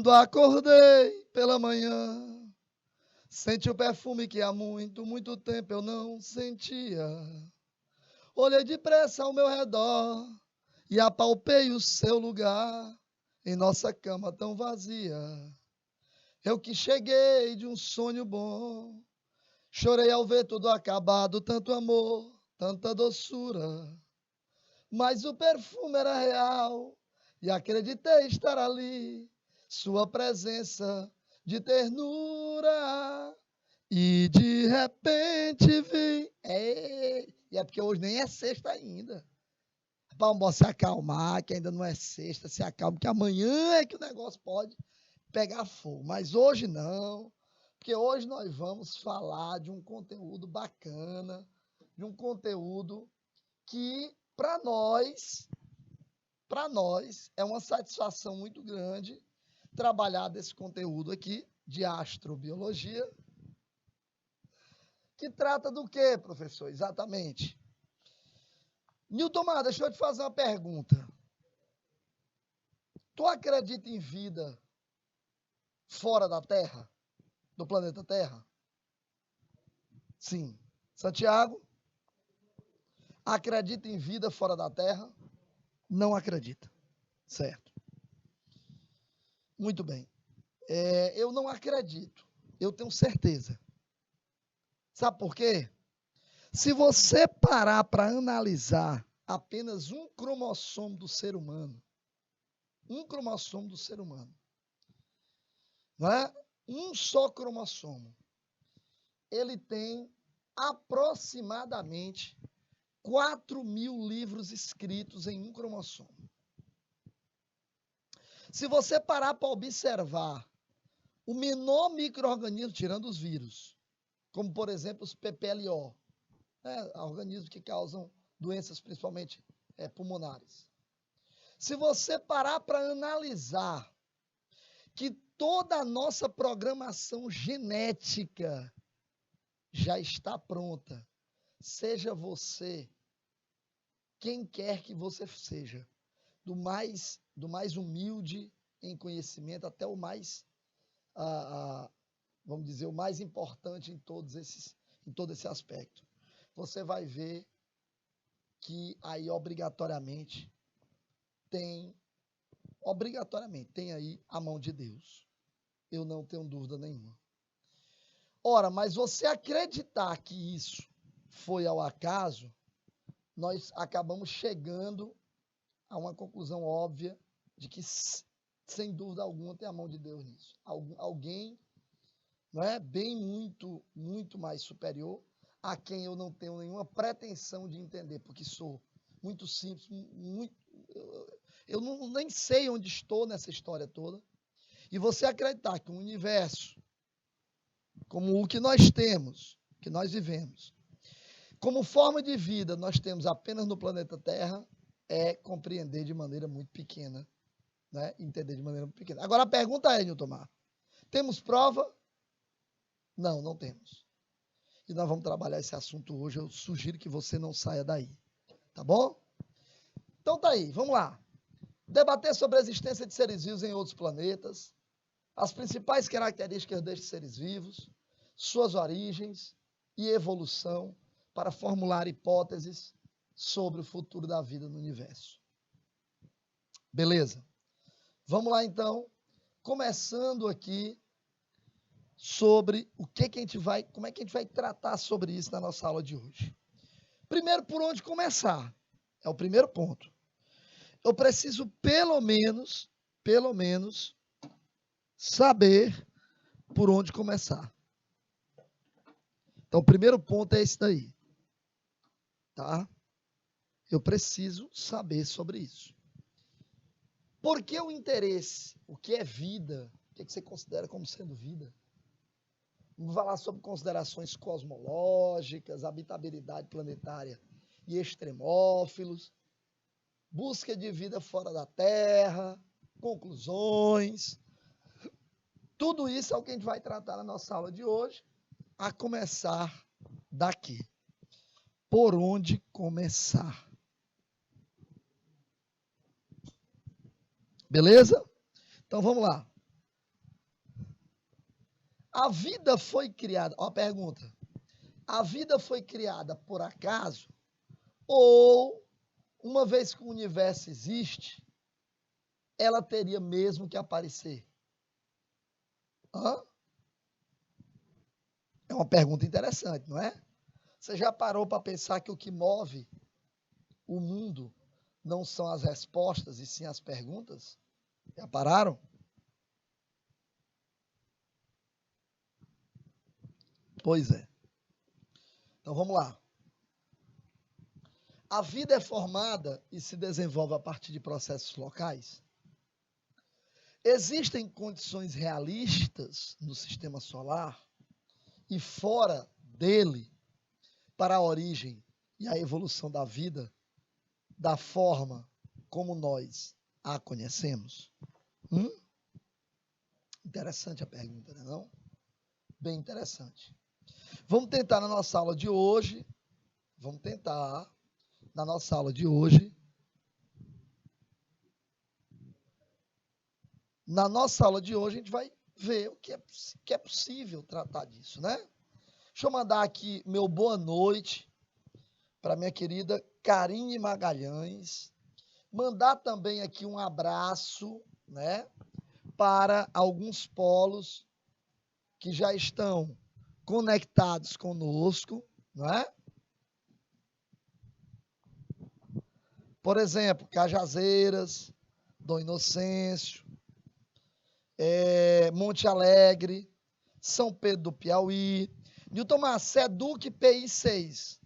Quando acordei pela manhã, senti o perfume que há muito, muito tempo eu não sentia. Olhei depressa ao meu redor e apalpei o seu lugar em nossa cama tão vazia. Eu que cheguei de um sonho bom, chorei ao ver tudo acabado, tanto amor, tanta doçura. Mas o perfume era real e acreditei estar ali, sua presença de ternura. E de repente vi. E é porque hoje nem é sexta ainda. Vamos se acalmar, que ainda não é sexta, se acalma, que amanhã é que o negócio pode pegar fogo. Mas hoje não, porque hoje nós vamos falar de um conteúdo bacana, de um conteúdo que, para nós, é uma satisfação muito grande trabalhar desse conteúdo aqui de astrobiologia, que trata do quê, professor? Exatamente. Newton, deixa eu te fazer uma pergunta. Tu acredita em vida fora da Terra? Do planeta Terra? Sim. Santiago? Acredita em vida fora da Terra? Não acredita. Certo. Muito bem. Eu não acredito. Eu tenho certeza. Sabe por quê? Se você parar para analisar apenas um cromossomo do ser humano, não é? Um só cromossomo, ele tem aproximadamente 4.000 livros escritos em um cromossomo. Se você parar para observar o menor micro-organismo, tirando os vírus, como, por exemplo, os PPLO, organismos que causam doenças, principalmente pulmonares. Se você parar para analisar que toda a nossa programação genética já está pronta, seja você quem quer que você seja, do mais humilde em conhecimento até o mais, vamos dizer, o mais importante em todo esse aspecto. Você vai ver que aí obrigatoriamente tem aí a mão de Deus. Eu não tenho dúvida nenhuma. Ora, mas você acreditar que isso foi ao acaso, nós acabamos chegando a uma conclusão óbvia de que, sem dúvida alguma, tem a mão de Deus nisso. Alguém, não é, bem muito mais superior, a quem eu não tenho nenhuma pretensão de entender, porque sou muito simples, eu nem sei onde estou nessa história toda. E você acreditar que um universo como o que nós temos, que nós vivemos, como forma de vida nós temos apenas no planeta Terra, é compreender de maneira muito pequena, né? Entender de maneira muito pequena. Agora a pergunta é, Newton, temos prova? Não, não temos. E nós vamos trabalhar esse assunto hoje. Eu sugiro que você não saia daí. Tá bom? Então tá aí, vamos lá. Debater sobre a existência de seres vivos em outros planetas, as principais características destes seres vivos, suas origens e evolução, para formular hipóteses sobre o futuro da vida no universo. Beleza? Vamos lá então, começando aqui sobre como é que a gente vai tratar sobre isso na nossa aula de hoje. Primeiro, por onde começar? É o primeiro ponto. Eu preciso pelo menos saber por onde começar. Então, o primeiro ponto é esse daí. Tá? Eu preciso saber sobre isso. Por que o interesse? O que é vida? O que você considera como sendo vida? Vamos falar sobre considerações cosmológicas, habitabilidade planetária e extremófilos, busca de vida fora da Terra, conclusões. Tudo isso é o que a gente vai tratar na nossa aula de hoje, a começar daqui. Por onde começar? Beleza? Então vamos lá. A vida foi criada, ó a pergunta, a vida foi criada por acaso ou, uma vez que o universo existe, ela teria mesmo que aparecer? Hã? É uma pergunta interessante, não é? Você já parou para pensar que o que move o mundo não são as respostas e sim as perguntas? Já pararam? Pois é. Então vamos lá. A vida é formada e se desenvolve a partir de processos locais? Existem condições realistas no sistema solar e fora dele para a origem e a evolução da vida da forma como nós a conhecemos? Interessante a pergunta, não é não? Bem interessante. Vamos tentar na nossa aula de hoje, a gente vai ver o que é possível tratar disso, né? Deixa eu mandar aqui meu boa noite para minha querida Karine Magalhães. Mandar também aqui um abraço, né, para alguns polos que já estão conectados conosco, não é? Por exemplo, Cajazeiras, Dom Inocêncio, Monte Alegre, São Pedro do Piauí, Newton Macé, Duque, PI 6,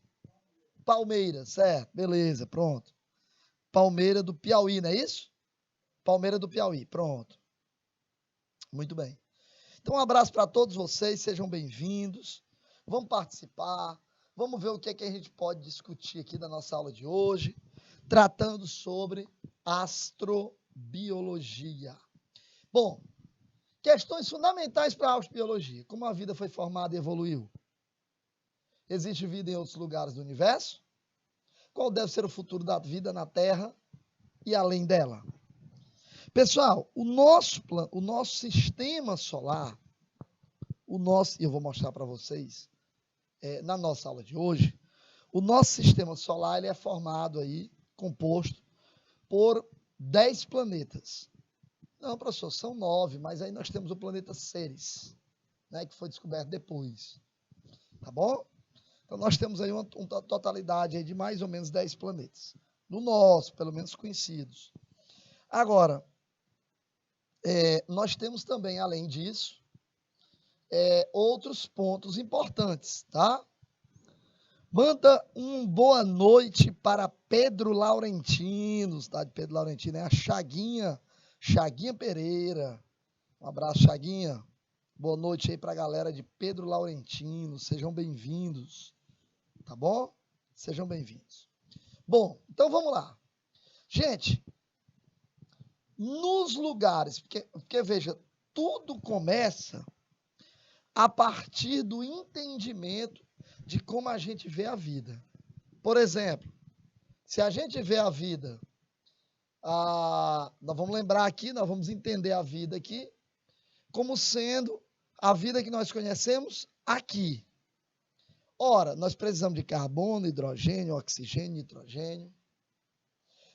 Palmeiras, certo, beleza, pronto. Palmeira do Piauí, não é isso? Palmeira do Piauí, pronto. Muito bem. Então, um abraço para todos vocês, sejam bem-vindos. Vamos participar, vamos ver o que é que a gente pode discutir aqui na nossa aula de hoje, tratando sobre astrobiologia. Bom, questões fundamentais para a astrobiologia. Como a vida foi formada e evoluiu? Existe vida em outros lugares do universo? Qual deve ser o futuro da vida na Terra e além dela? Pessoal, o nosso sistema solar, eu vou mostrar para vocês, na nossa aula de hoje, o nosso sistema solar ele é formado aí, composto por 10 planetas. Não, professor, são 9, mas aí nós temos o planeta Ceres, né, que foi descoberto depois. Tá bom? Então, nós temos aí uma totalidade aí de mais ou menos 10 planetas. No nosso, pelo menos conhecidos. Agora, nós temos também, além disso, outros pontos importantes, tá? Manda um boa noite para Pedro Laurentino, cidade de Pedro Laurentino, é a Chaguinha Pereira. Um abraço, Chaguinha. Boa noite aí para a galera de Pedro Laurentino, sejam bem-vindos. Tá bom? Sejam bem-vindos. Bom, então vamos lá. Gente, nos lugares, porque veja, tudo começa a partir do entendimento de como a gente vê a vida. Por exemplo, se a gente vê a vida, nós vamos lembrar aqui, nós vamos entender a vida aqui como sendo a vida que nós conhecemos aqui. Ora, nós precisamos de carbono, hidrogênio, oxigênio, nitrogênio.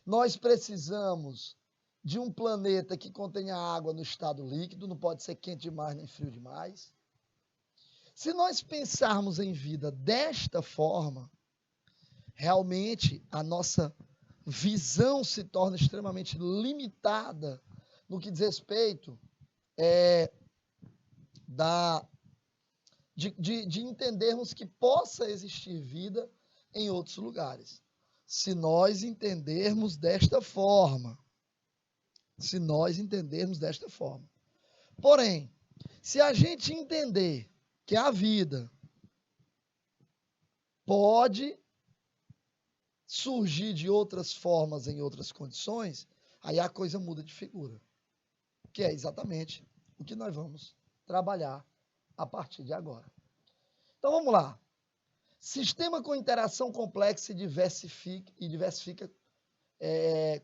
Nós precisamos de um planeta que contenha água no estado líquido, não pode ser quente demais nem frio demais. Se nós pensarmos em vida desta forma, realmente a nossa visão se torna extremamente limitada no que diz respeito de entendermos que possa existir vida em outros lugares. Se nós entendermos desta forma. Porém, se a gente entender que a vida pode surgir de outras formas, em outras condições, aí a coisa muda de figura. Que é exatamente o que nós vamos trabalhar a partir de agora. Então vamos lá. Sistema com interação complexa e diversifica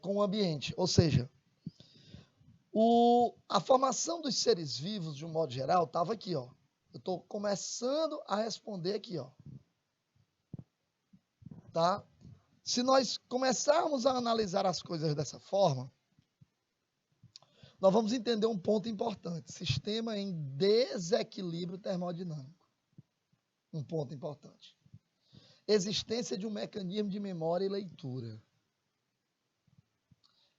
com o ambiente. Ou seja, a formação dos seres vivos, de um modo geral, estava aqui, ó. Eu estou começando a responder aqui, ó. Tá? Se nós começarmos a analisar as coisas dessa forma, nós vamos entender um ponto importante. Sistema em desequilíbrio termodinâmico. Um ponto importante. Existência de um mecanismo de memória e leitura.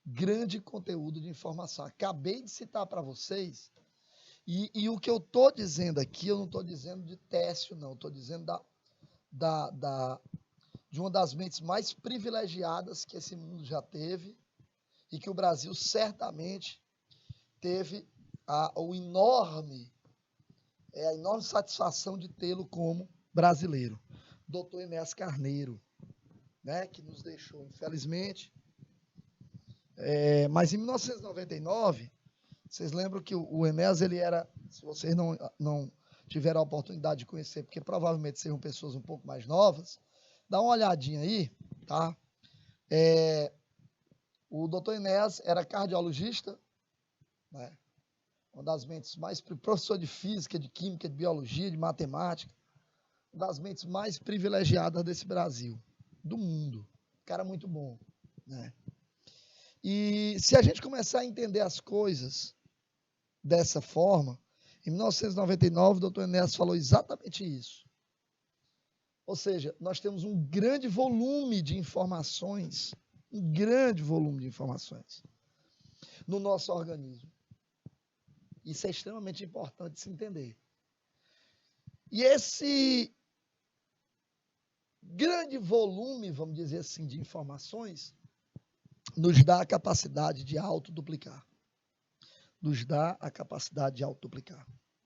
Grande conteúdo de informação. Acabei de citar para vocês, e o que eu estou dizendo aqui, eu não estou dizendo de Técio, não. Estou dizendo de uma das mentes mais privilegiadas que esse mundo já teve e que o Brasil certamente teve a enorme satisfação de tê-lo como brasileiro. Dr. Enéas Carneiro, né, que nos deixou, infelizmente. Mas em 1999, vocês lembram que o Enéas, ele era, se vocês não tiveram a oportunidade de conhecer, porque provavelmente seriam pessoas um pouco mais novas, dá uma olhadinha aí, tá? O doutor Enéas era cardiologista, né? Uma das mentes mais, professor de física, de química, de biologia, de matemática, uma das mentes mais privilegiadas desse Brasil, do mundo. Cara muito bom, né? E se a gente começar a entender as coisas dessa forma, em 1999, o doutor Enéas falou exatamente isso. Ou seja, nós temos um grande volume de informações, no nosso organismo. Isso é extremamente importante de se entender. E esse grande volume, vamos dizer assim, de informações, nos dá a capacidade de autoduplicar.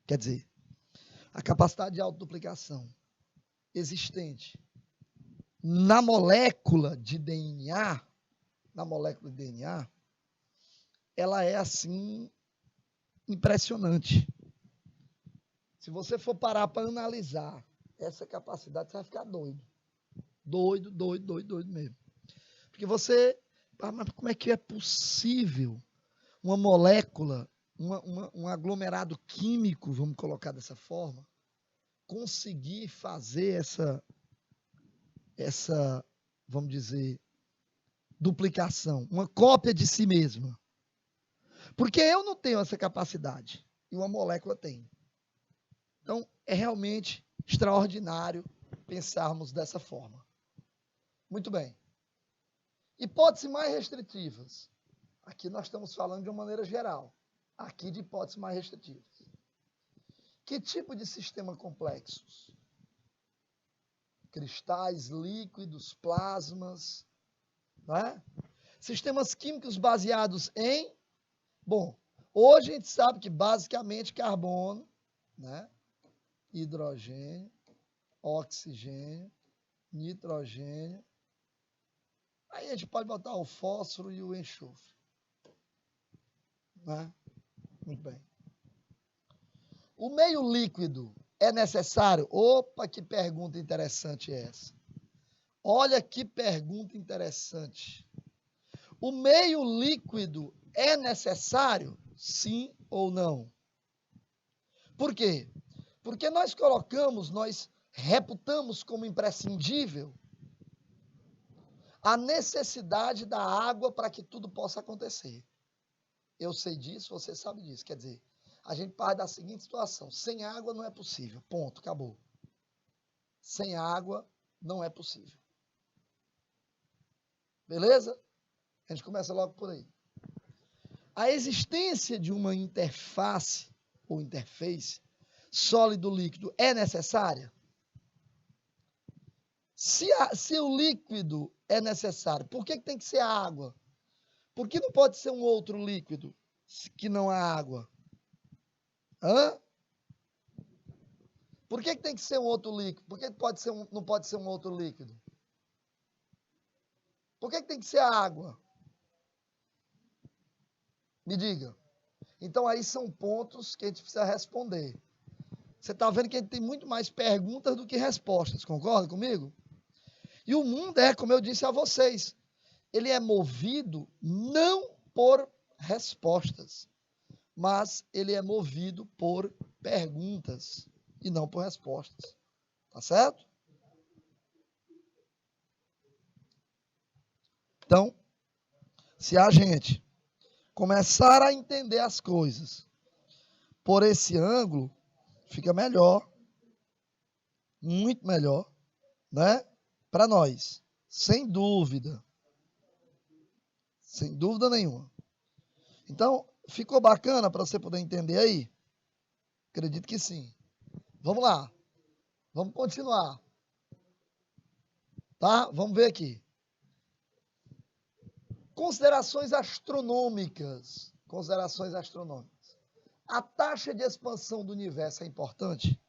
Quer dizer, a capacidade de autoduplicação existente na molécula de DNA, ela é assim impressionante. Se você for parar para analisar essa capacidade, você vai ficar doido. Doido mesmo. Porque você, mas como é que é possível uma molécula, um aglomerado químico, vamos colocar dessa forma, conseguir fazer essa, vamos dizer, duplicação, uma cópia de si mesma? Porque eu não tenho essa capacidade e uma molécula tem. Então, é realmente extraordinário pensarmos dessa forma. Muito bem. Hipóteses mais restritivas. Aqui nós estamos falando de uma maneira geral. Aqui de hipóteses mais restritivas. Que tipo de sistema complexos? Cristais, líquidos, plasmas, né? Sistemas químicos baseados em... Bom, hoje a gente sabe que basicamente carbono, né? Hidrogênio, oxigênio, nitrogênio. Aí a gente pode botar o fósforo e o enxofre. Né? Muito bem. O meio líquido é necessário? Opa, que pergunta interessante é essa. Olha que pergunta interessante. O meio líquido é necessário? Sim ou não? Por quê? Porque nós reputamos como imprescindível a necessidade da água para que tudo possa acontecer. Eu sei disso, você sabe disso. Quer dizer, a gente parte da seguinte situação: sem água não é possível. Ponto, acabou. Sem água não é possível. Beleza? A gente começa logo por aí. A existência de uma interface ou interface sólido-líquido é necessária? Se o líquido é necessário, por que tem que ser a água? Por que não pode ser um outro líquido que não a água? Hã? Por que tem que ser um outro líquido? Por que não pode ser um outro líquido? Por que tem que ser a água? Me diga. Então, aí são pontos que a gente precisa responder. Você está vendo que a gente tem muito mais perguntas do que respostas, concorda comigo? E o mundo como eu disse a vocês, ele é movido não por respostas, mas ele é movido por perguntas. e não por respostas. Tá certo? Então, se a gente começar a entender as coisas por esse ângulo, fica melhor, muito melhor, né? Para nós, sem dúvida nenhuma. Então, ficou bacana para você poder entender aí? Acredito que sim. Vamos lá, vamos continuar, tá? Vamos ver aqui. Considerações astronômicas. Considerações astronômicas. A taxa de expansão do universo é importante?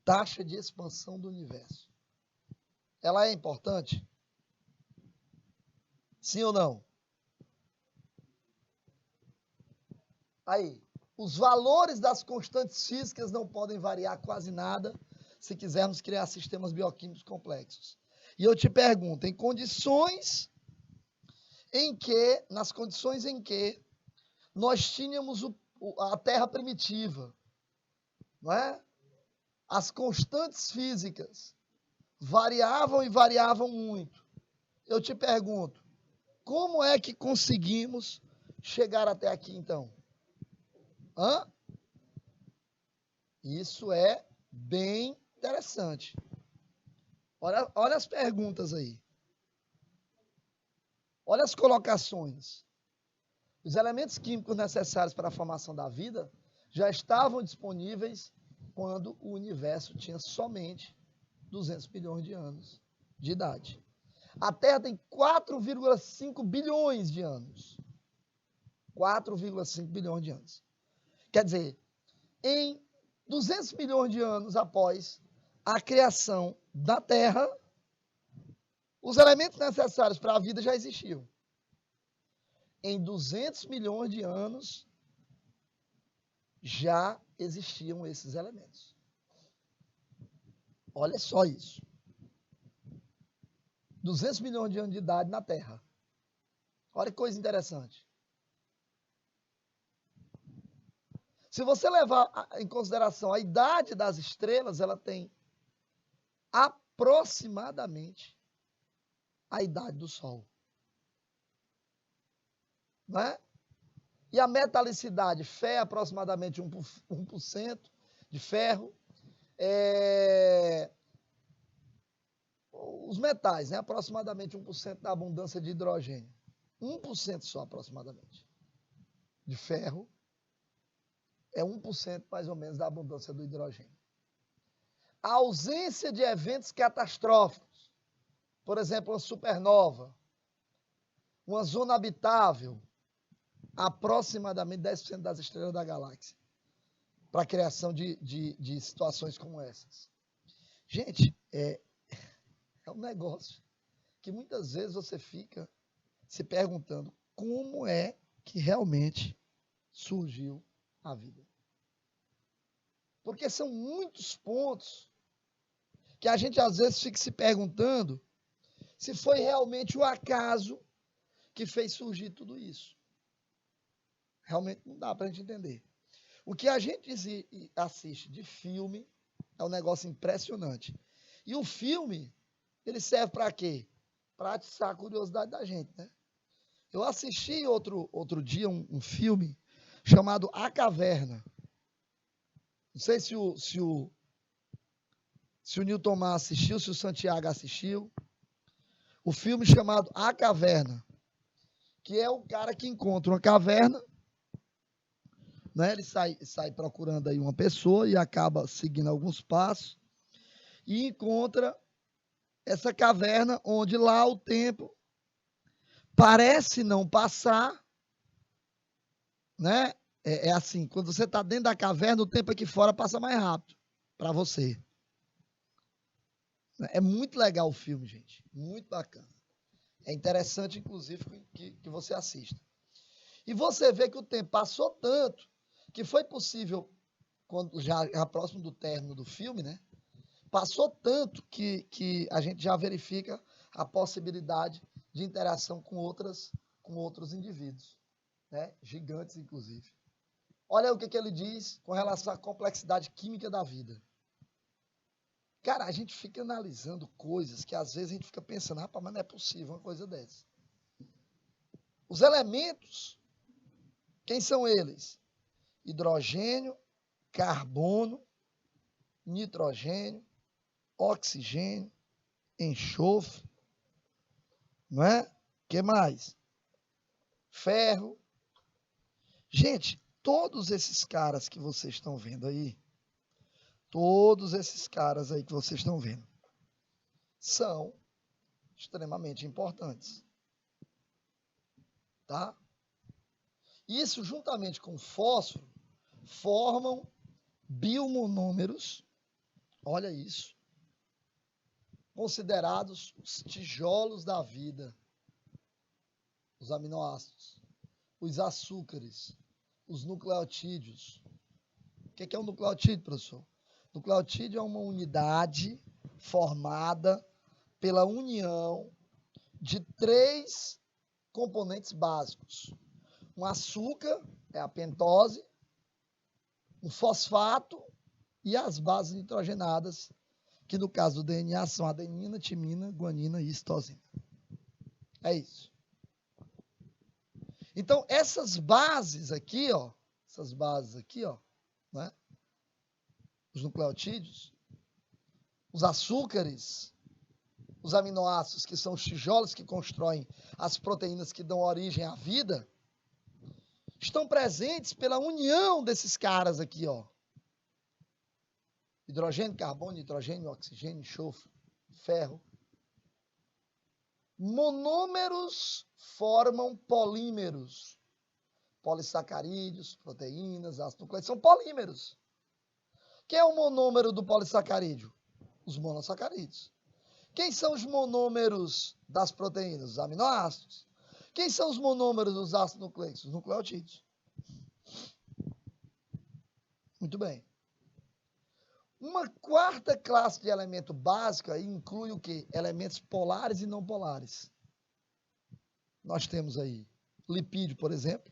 Taxa de expansão do universo. Ela é importante? Sim ou não? Aí, os valores das constantes físicas não podem variar quase nada se quisermos criar sistemas bioquímicos complexos. E eu te pergunto, nas condições em que nós tínhamos a Terra primitiva, não é? As constantes físicas variavam e variavam muito. Eu te pergunto, como é que conseguimos chegar até aqui então? Isso é bem interessante. Olha as perguntas aí. Olha as colocações. Os elementos químicos necessários para a formação da vida já estavam disponíveis quando o universo tinha somente 200 bilhões de anos de idade. A Terra tem 4,5 bilhões de anos. 4,5 bilhões de anos. Quer dizer, em 200 milhões de anos após a criação da Terra, os elementos necessários para a vida já existiam. Em 200 milhões de anos, já existiam esses elementos. Olha só isso. 200 milhões de anos de idade na Terra. Olha que coisa interessante. Se você levar em consideração a idade das estrelas, ela tem aproximadamente a idade do Sol. Não é? E a metalicidade, fé, aproximadamente 1% de ferro. Os metais, né? Aproximadamente 1% da abundância de hidrogênio. 1% só, aproximadamente, de ferro. É 1% mais ou menos da abundância do hidrogênio. A ausência de eventos catastróficos, por exemplo, uma supernova, uma zona habitável, aproximadamente 10% das estrelas da galáxia, para a criação de situações como essas. Gente, é um negócio que muitas vezes você fica se perguntando como é que realmente surgiu a vida. Porque são muitos pontos que a gente às vezes fica se perguntando se foi realmente o acaso que fez surgir tudo isso. Realmente não dá para a gente entender. O que a gente assiste de filme é um negócio impressionante. E o filme, ele serve para quê? Para atiçar a curiosidade da gente, né? Eu assisti outro dia um filme chamado A Caverna. Não sei se o Newton Mar assistiu, se o Santiago assistiu. O filme chamado A Caverna, que é o cara que encontra uma caverna, né? Ele sai procurando aí uma pessoa e acaba seguindo alguns passos e encontra essa caverna onde lá o tempo parece não passar, né? É assim, quando você está dentro da caverna, o tempo aqui fora passa mais rápido para você. É muito legal o filme, gente. Muito bacana. É interessante, inclusive, que você assista. E você vê que o tempo passou tanto que foi possível, quando já próximo do término do filme, né? Passou tanto que a gente já verifica a possibilidade de interação com outros indivíduos, né? Gigantes, inclusive. Olha o que ele diz com relação à complexidade química da vida. Cara, a gente fica analisando coisas que às vezes a gente fica pensando, rapaz, mas não é possível uma coisa dessa. Os elementos, quem são eles? Hidrogênio, carbono, nitrogênio, oxigênio, enxofre, não é? O que mais? Ferro. Gente, todos esses caras que vocês estão vendo aí, todos esses caras aí que vocês estão vendo, são extremamente importantes. Tá? Isso, juntamente com o fósforo, formam biomonômeros, olha isso, considerados os tijolos da vida, os aminoácidos, os açúcares, os nucleotídeos. O que é um nucleotídeo, professor? Nucleotídeo é uma unidade formada pela união de 3 componentes básicos. Um açúcar, é a pentose, um fosfato e as bases nitrogenadas, que no caso do DNA são adenina, timina, guanina e citosina. É isso. Então, essas bases aqui, ó, né? Os nucleotídeos, os açúcares, os aminoácidos, que são os tijolos que constroem as proteínas que dão origem à vida, estão presentes pela união desses caras aqui, ó. Hidrogênio, carbono, nitrogênio, oxigênio, enxofre, ferro. Monômeros formam polímeros. Polissacarídeos, proteínas, ácidos nucleicos, são polímeros. Quem é o monômero do polissacarídeo? Os monossacarídeos. Quem são os monômeros das proteínas? Os aminoácidos. Quem são os monômeros dos ácidos nucleicos? Os nucleotídeos. Muito bem. Uma quarta classe de elemento básico aí inclui o quê? Elementos polares e não polares. Nós temos aí lipídio, por exemplo,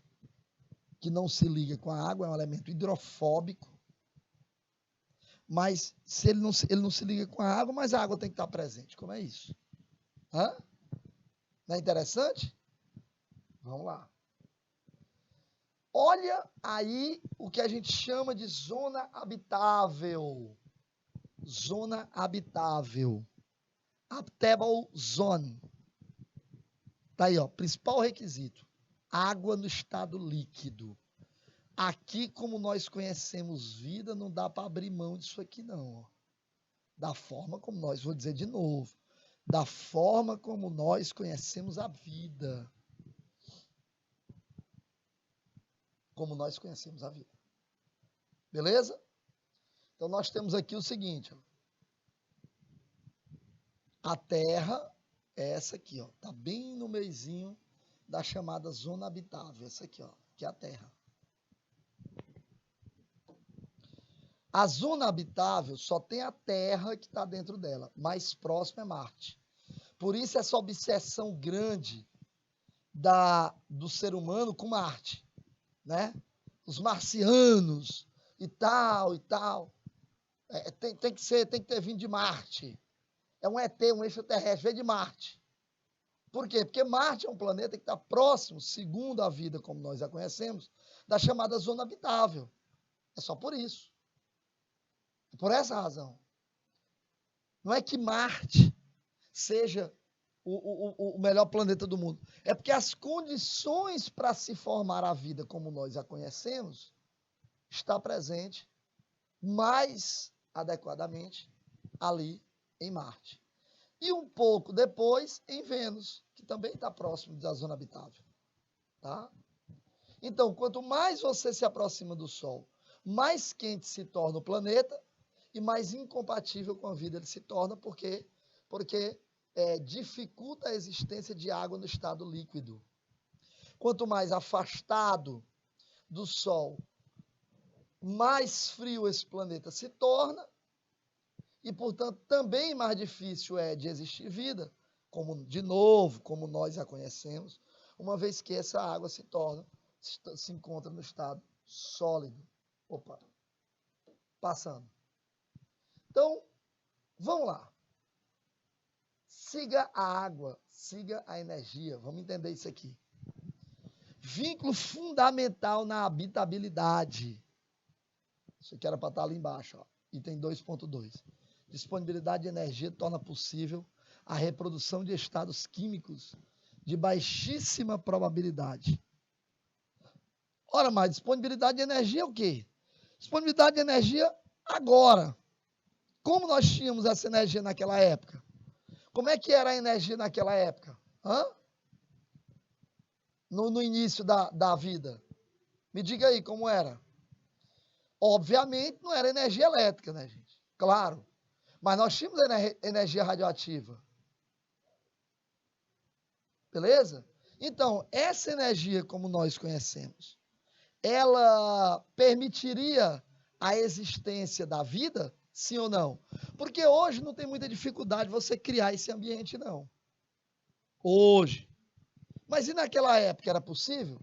que não se liga com a água, é um elemento hidrofóbico. Mas se ele não se liga com a água, mas a água tem que estar presente. Como é isso? Hã? Não é interessante? Vamos lá. Olha aí o que a gente chama de zona habitável. Zona habitável. Habitable zone. Tá aí, ó, principal requisito. Água no estado líquido. Aqui, como nós conhecemos vida, não dá para abrir mão disso aqui, não. Ó. Da forma como nós, vou dizer de novo, da forma como nós conhecemos a vida. Como nós conhecemos a vida. Beleza? Então, nós temos aqui o seguinte. Ó. A Terra é essa aqui, ó. Está bem no meizinho da chamada zona habitável. Essa aqui, ó. Que é a Terra. A zona habitável só tem a Terra que está dentro dela. Mais próximo é Marte. Por isso essa obsessão grande do ser humano com Marte. Né? Os marcianos e tal, e tal. Tem que ter vindo de Marte. É um ET, um extraterrestre, veio de Marte. Por quê? Porque Marte é um planeta que está próximo, segundo a vida como nós a conhecemos, da chamada zona habitável. É só por isso. Por essa razão. Não é que Marte seja o melhor planeta do mundo. É porque as condições para se formar a vida como nós a conhecemos está presente mais adequadamente ali em Marte. E um pouco depois em Vênus, que também está próximo da zona habitável. Tá? Então, quanto mais você se aproxima do Sol, mais quente se torna o planeta e mais incompatível com a vida ele se torna, porque dificulta a existência de água no estado líquido. Quanto mais afastado do Sol, mais frio esse planeta se torna e, portanto, também mais difícil é de existir vida, como nós a conhecemos, uma vez que essa água se encontra no estado sólido. Passando. Então, Vamos lá. Siga a água, siga a energia. Vamos entender isso aqui. Vínculo fundamental na habitabilidade. Isso aqui era para estar ali embaixo, ó. Item 2.2. Disponibilidade de energia torna possível a reprodução de estados químicos de baixíssima probabilidade. Ora, mas disponibilidade de energia é o quê? Disponibilidade de energia agora. Como nós tínhamos essa energia naquela época? Como é que era a energia naquela época? No início da vida? Me diga aí como era. Obviamente não era energia elétrica, né, gente? Claro. Mas nós tínhamos energia radioativa. Beleza? Então, essa energia, como nós conhecemos, ela permitiria a existência da vida? Sim ou não? Porque hoje não tem muita dificuldade você criar esse ambiente, não. Hoje. Mas e naquela época era possível?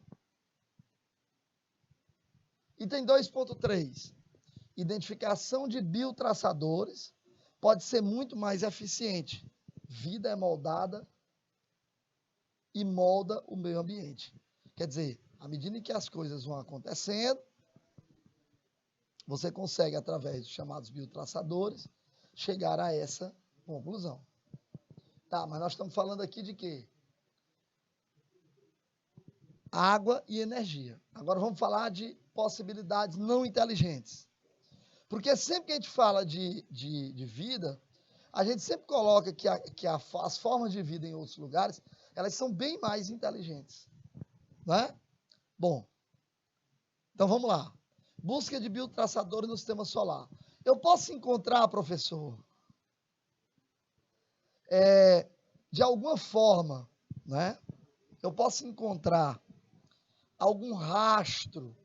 Item 2.3. Identificação de biotraçadores pode ser muito mais eficiente. Vida é moldada e molda o meio ambiente. Quer dizer, à medida que as coisas vão acontecendo, você consegue, através dos chamados biotraçadores, chegar a essa conclusão. Tá, mas nós estamos falando aqui de quê? Água e energia. Agora vamos falar de possibilidades não inteligentes. Porque sempre que a gente fala de vida, a gente sempre coloca que as formas de vida em outros lugares, elas são bem mais inteligentes. Não é? Bom, então vamos lá. Busca de biotraçadores no sistema solar. Eu posso encontrar, professor, de alguma forma, né? Eu posso encontrar algum rastro,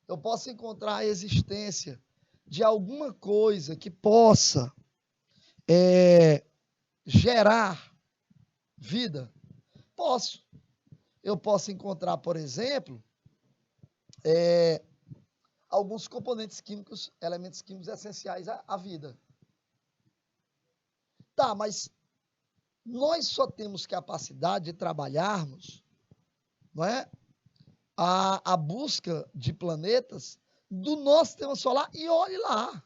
eu posso encontrar a existência de alguma coisa que possa gerar vida? Posso. Eu posso encontrar, por exemplo, alguns componentes químicos, elementos químicos essenciais à vida. Tá, mas nós só temos capacidade de trabalharmos, não é? A busca de planetas do nosso sistema solar, e olhe lá.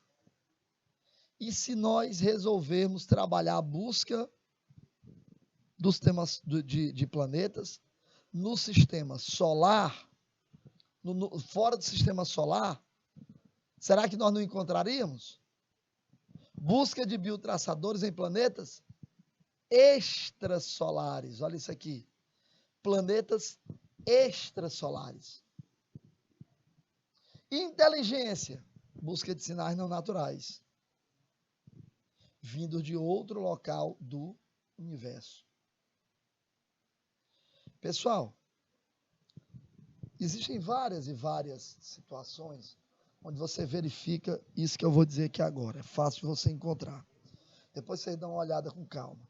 E se nós resolvermos trabalhar a busca dos temas de planetas no sistema solar, fora do sistema solar, será que nós não encontraríamos? Busca de biotraçadores em planetas extrasolares. Olha isso aqui. Planetas extrasolares. Inteligência. Busca de sinais não naturais, vindos de outro local do universo. Pessoal, existem várias e várias situações onde você verifica isso que eu vou dizer aqui agora. É fácil de você encontrar. Depois vocês dão uma olhada com calma.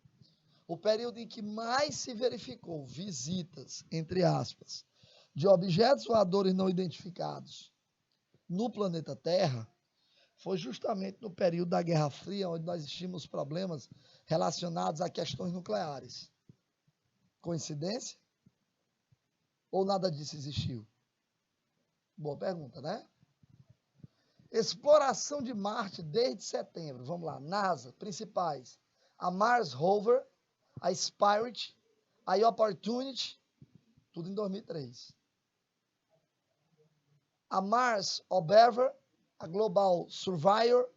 O período em que mais se verificou visitas, entre aspas, de objetos voadores não identificados no planeta Terra foi justamente no período da Guerra Fria, onde nós tínhamos problemas relacionados a questões nucleares. Coincidência? Ou nada disso existiu? Boa pergunta, né? Exploração de Marte desde setembro. Vamos lá. NASA, principais. A Mars Rover, a Spirit, a Opportunity, tudo em 2003. A Mars Observer, a Global Surveyor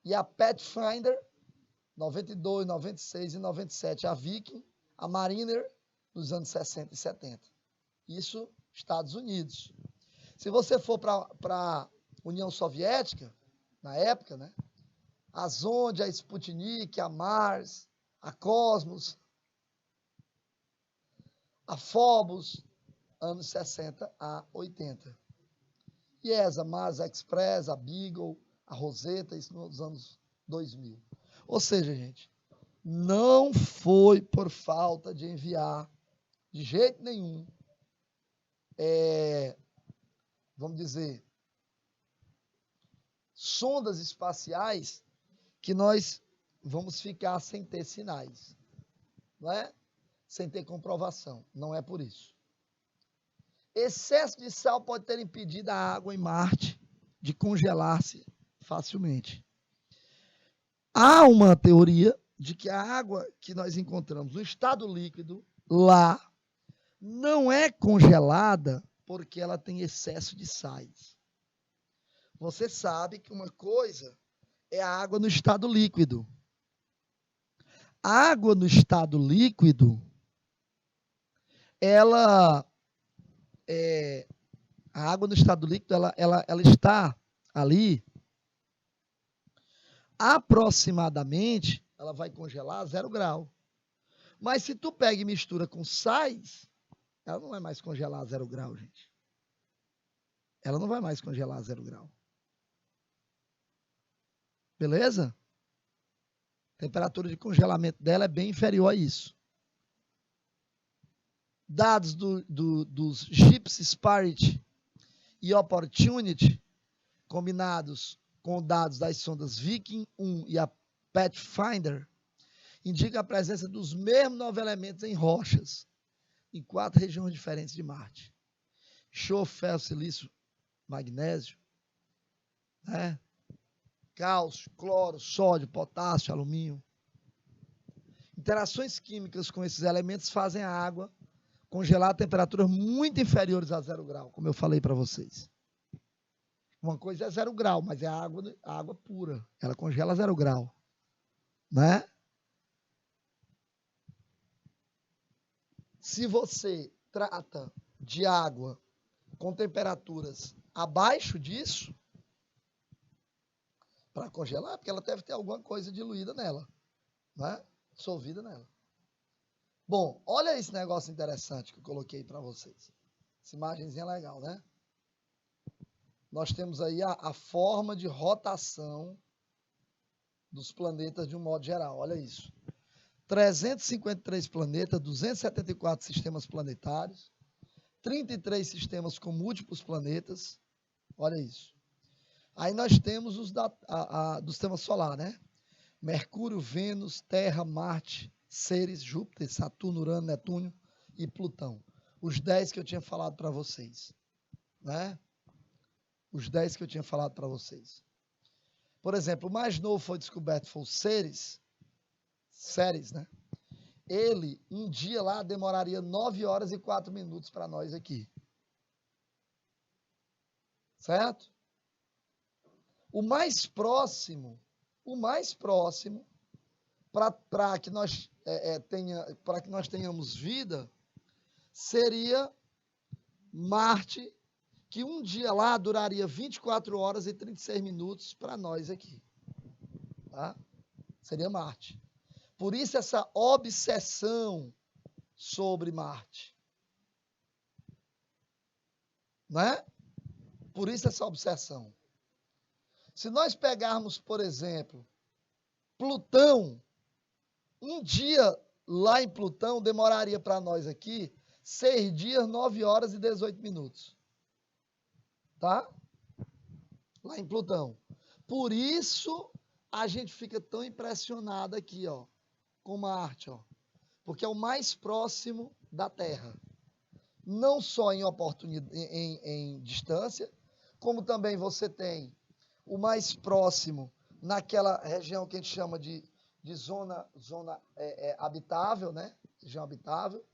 e a Pathfinder, 92, 96 e 97. A Viking, a Mariner, nos anos 60 e 70. Isso, Estados Unidos. Se você for para a União Soviética, na época, né? A Zonde, a Sputnik, a Mars, a Cosmos, a Phobos, anos 60 a 80. E essa, Mars Express, a Beagle, a Rosetta, isso nos anos 2000. Ou seja, gente, não foi por falta de enviar, de jeito nenhum, vamos dizer, sondas espaciais que nós vamos ficar sem ter sinais, não é? Sem ter comprovação. Não é por isso. Excesso de sal pode ter impedido a água em Marte de congelar-se facilmente. Há uma teoria de que a água que nós encontramos no estado líquido lá não é congelada porque ela tem excesso de sais. Você sabe que uma coisa é a água no estado líquido. A água no estado líquido, a água no estado líquido, ela está ali, aproximadamente, ela vai congelar a 0 grau. Mas se tu pega e mistura com sais, ela não vai mais congelar a 0 grau, gente. Ela não vai mais congelar a 0 grau. Beleza? A temperatura de congelamento dela é bem inferior a isso. Dados dos Gypsy Spirit e Opportunity, combinados com dados das sondas Viking 1 e a Pathfinder, indicam a presença dos mesmos 9 elementos em rochas, em 4 regiões diferentes de Marte. Enxofre, ferro, silício, magnésio, né? Cálcio, cloro, sódio, potássio, alumínio. Interações químicas com esses elementos fazem a água congelar a temperaturas muito inferiores a 0 grau, como eu falei para vocês. Uma coisa é 0 grau, mas é a água pura. Ela congela a 0 grau, né? Se você trata de água com temperaturas abaixo disso, para congelar, porque ela deve ter alguma coisa diluída nela, né? Dissolvida nela. Bom, olha esse negócio interessante que eu coloquei para vocês. Essa imagenzinha é legal, né? Nós temos aí a forma de rotação dos planetas de um modo geral. Olha isso. 353 planetas, 274 sistemas planetários, 33 sistemas com múltiplos planetas. Olha isso. Aí nós temos os do sistema solar, né? Mercúrio, Vênus, Terra, Marte, Ceres, Júpiter, Saturno, Urano, Netuno e Plutão. Os 10 que eu tinha falado para vocês, né? Os 10 que eu tinha falado para vocês. Por exemplo, o mais novo foi descoberto foi o Ceres, né? Ele, um dia lá, demoraria 9 horas e 4 minutos para nós aqui. Certo? O mais próximo, para que nós tenhamos vida, seria Marte, que um dia lá duraria 24 horas e 36 minutos para nós aqui. Tá? Seria Marte. Por isso essa obsessão sobre Marte. Né? Por isso essa obsessão. Se nós pegarmos, por exemplo, Plutão, um dia lá em Plutão demoraria para nós aqui 6 dias, 9 horas e 18 minutos. Tá? Lá em Plutão. Por isso a gente fica tão impressionado aqui, ó, com Marte, ó, porque é o mais próximo da Terra. Não só em distância, como também você tem o mais próximo naquela região que a gente chama de zona habitável, né? Região habitável.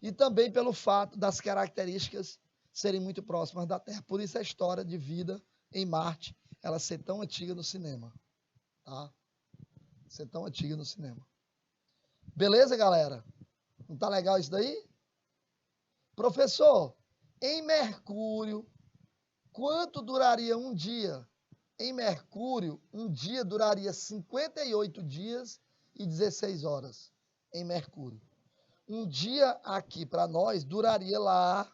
E também pelo fato das características serem muito próximas da Terra. Por isso a história de vida em Marte, ela ser tão antiga no cinema. Tá? Ser tão antiga no cinema. Beleza, galera? Não tá legal isso daí? Professor, em Mercúrio, quanto duraria um dia? Em Mercúrio, um dia duraria 58 dias e 16 horas. Em Mercúrio. Um dia aqui para nós duraria lá,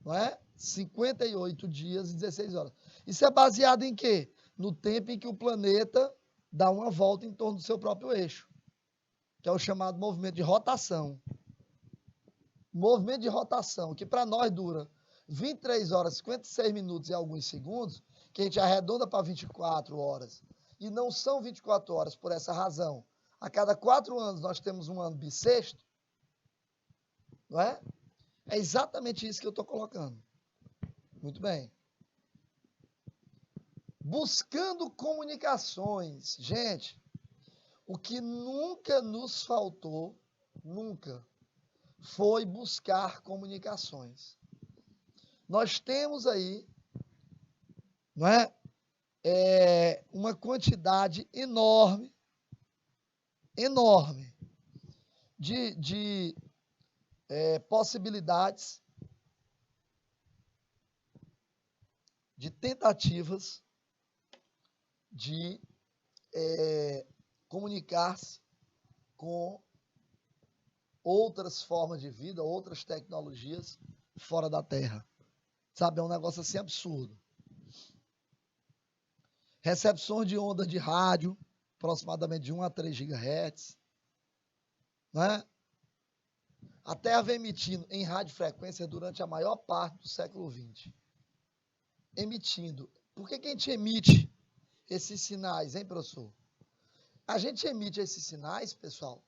não é? 58 dias e 16 horas. Isso é baseado em quê? No tempo em que o planeta dá uma volta em torno do seu próprio eixo, que é o chamado movimento de rotação. Movimento de rotação, que para nós dura 23 horas, 56 minutos e alguns segundos, que a gente arredonda para 24 horas e não são 24 horas por essa razão. A cada 4 anos nós temos um ano bissexto, não é? É exatamente isso que eu estou colocando. Muito bem. Buscando comunicações. Gente, o que nunca nos faltou, nunca, foi buscar comunicações. Nós temos aí, não é? Uma quantidade enorme de possibilidades, de tentativas de comunicar-se com outras formas de vida, outras tecnologias fora da Terra. Sabe, é um negócio assim absurdo. Recepções de ondas de rádio, aproximadamente de 1 a 3 GHz, né? A Terra vem emitindo em radiofrequência durante a maior parte do século XX. Emitindo. Por que a gente emite esses sinais, hein, professor? A gente emite esses sinais, pessoal,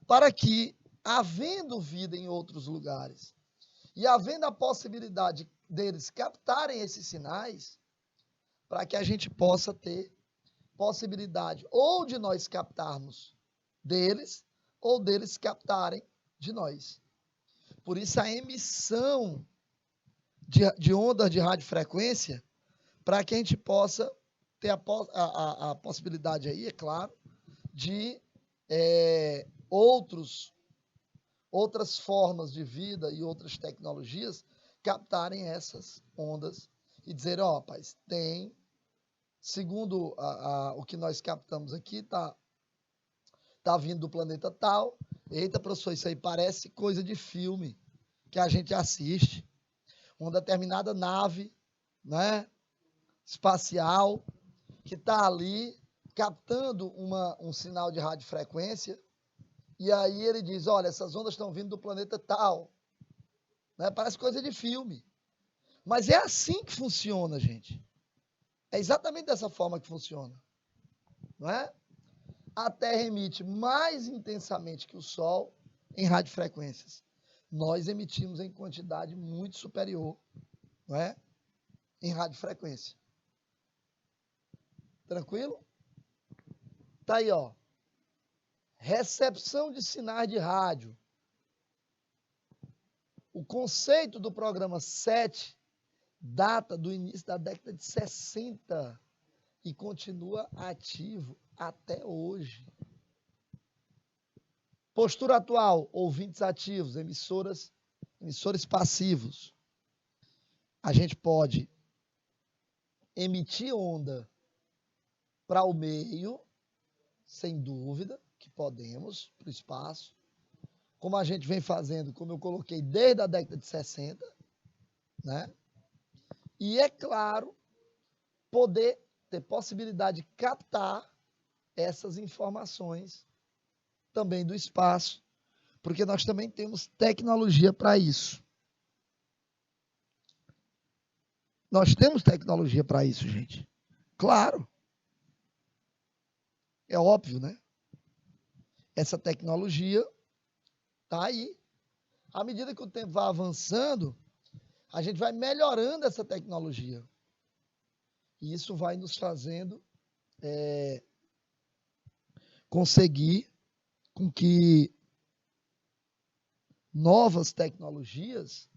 para que, havendo vida em outros lugares e havendo a possibilidade deles captarem esses sinais, para que a gente possa ter possibilidade ou de nós captarmos deles, ou deles captarem de nós. Por isso a emissão de ondas de radiofrequência, para que a gente possa ter a possibilidade aí, é claro, de outras formas de vida e outras tecnologias captarem essas ondas e dizer, ó, rapaz, tem, segundo o que nós captamos aqui, tá vindo do planeta tal. Eita, professor, isso aí parece coisa de filme que a gente assiste. Uma determinada nave, né, espacial, que está ali captando um sinal de radiofrequência, e aí ele diz, olha, essas ondas estão vindo do planeta tal. Né? Parece coisa de filme. Mas é assim que funciona, gente. É exatamente dessa forma que funciona. Não é? A Terra emite mais intensamente que o Sol em radiofrequências. Nós emitimos em quantidade muito superior, não é? Em radiofrequência. Tranquilo? Tá aí, ó. Recepção de sinais de rádio. O conceito do programa 7 data do início da década de 60 e continua ativo até hoje. Postura atual, ouvintes ativos, emissores passivos. A gente pode emitir onda para o meio, sem dúvida, que podemos, para o espaço, como a gente vem fazendo, como eu coloquei, desde a década de 60, né? E, é claro, poder ter possibilidade de captar essas informações também do espaço, porque nós também temos tecnologia para isso. Nós temos tecnologia para isso, gente. Claro. É óbvio, né? Essa tecnologia está aí. À medida que o tempo vai avançando, a gente vai melhorando essa tecnologia. E isso vai nos fazendo conseguir com que novas tecnologias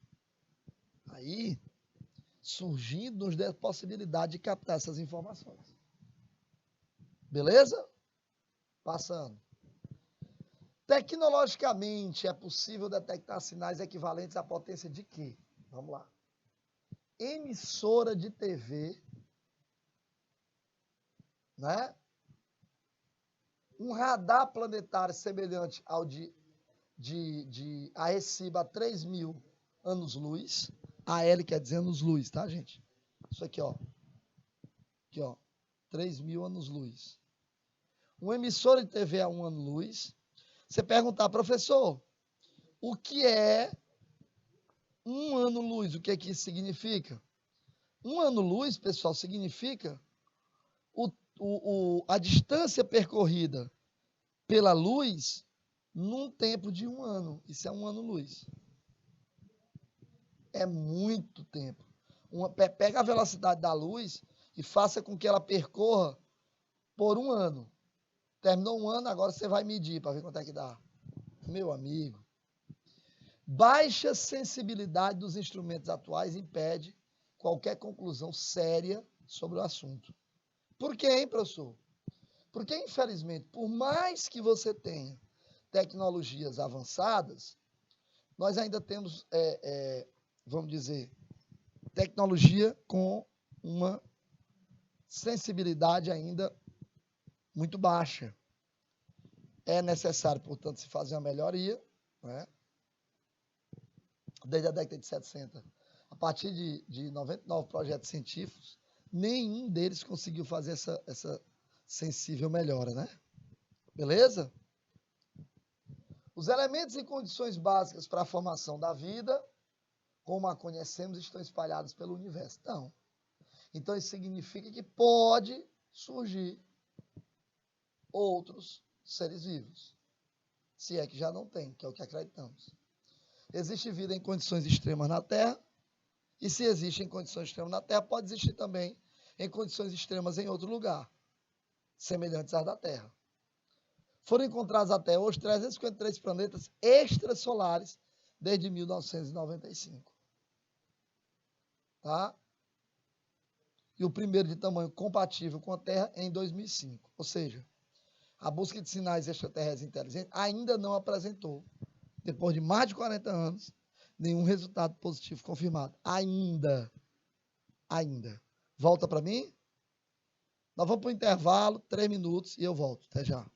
aí surgindo nos dê a possibilidade de captar essas informações. Beleza? Passando. Tecnologicamente, é possível detectar sinais equivalentes à potência de quê? Vamos lá. Emissora de TV, né? Um radar planetário semelhante ao de Arecibo a 3.000 anos-luz. AL quer dizer anos-luz, tá, gente? Isso aqui, ó. Aqui, ó. 3.000 anos-luz. Um emissor de TV a 1 ano-luz. Você perguntar, professor, o que é 1 ano-luz? O que é que isso significa? 1 ano-luz, pessoal, significa o a distância percorrida pela luz num tempo de 1 ano. Isso é 1 ano-luz. É muito tempo. Pega a velocidade da luz e faça com que ela percorra por 1 ano. Terminou 1 ano, agora você vai medir para ver quanto é que dá. Meu amigo, baixa sensibilidade dos instrumentos atuais impede qualquer conclusão séria sobre o assunto. Por quê, hein, professor? Porque, infelizmente, por mais que você tenha tecnologias avançadas, nós ainda temos, vamos dizer, tecnologia com uma sensibilidade ainda muito baixa. É necessário, portanto, se fazer uma melhoria, né? Desde a década de 60. A partir de 99 projetos científicos, nenhum deles conseguiu fazer essa sensível melhora, né? Beleza? Os elementos e condições básicas para a formação da vida, como a conhecemos, estão espalhados pelo universo. Não. Então, isso significa que pode surgir outros seres vivos. Se é que já não tem, que é o que acreditamos. Existe vida em condições extremas na Terra, e se existe em condições extremas na Terra, pode existir também em condições extremas em outro lugar, semelhantes às da Terra. Foram encontrados até hoje 353 planetas extrasolares desde 1995. Tá? E o primeiro de tamanho compatível com a Terra em 2005. Ou seja, a busca de sinais extraterrestres inteligentes ainda não apresentou, depois de mais de 40 anos, nenhum resultado positivo confirmado. Ainda. Volta para mim? Nós vamos para o intervalo, 3 minutos, e eu volto. Até já.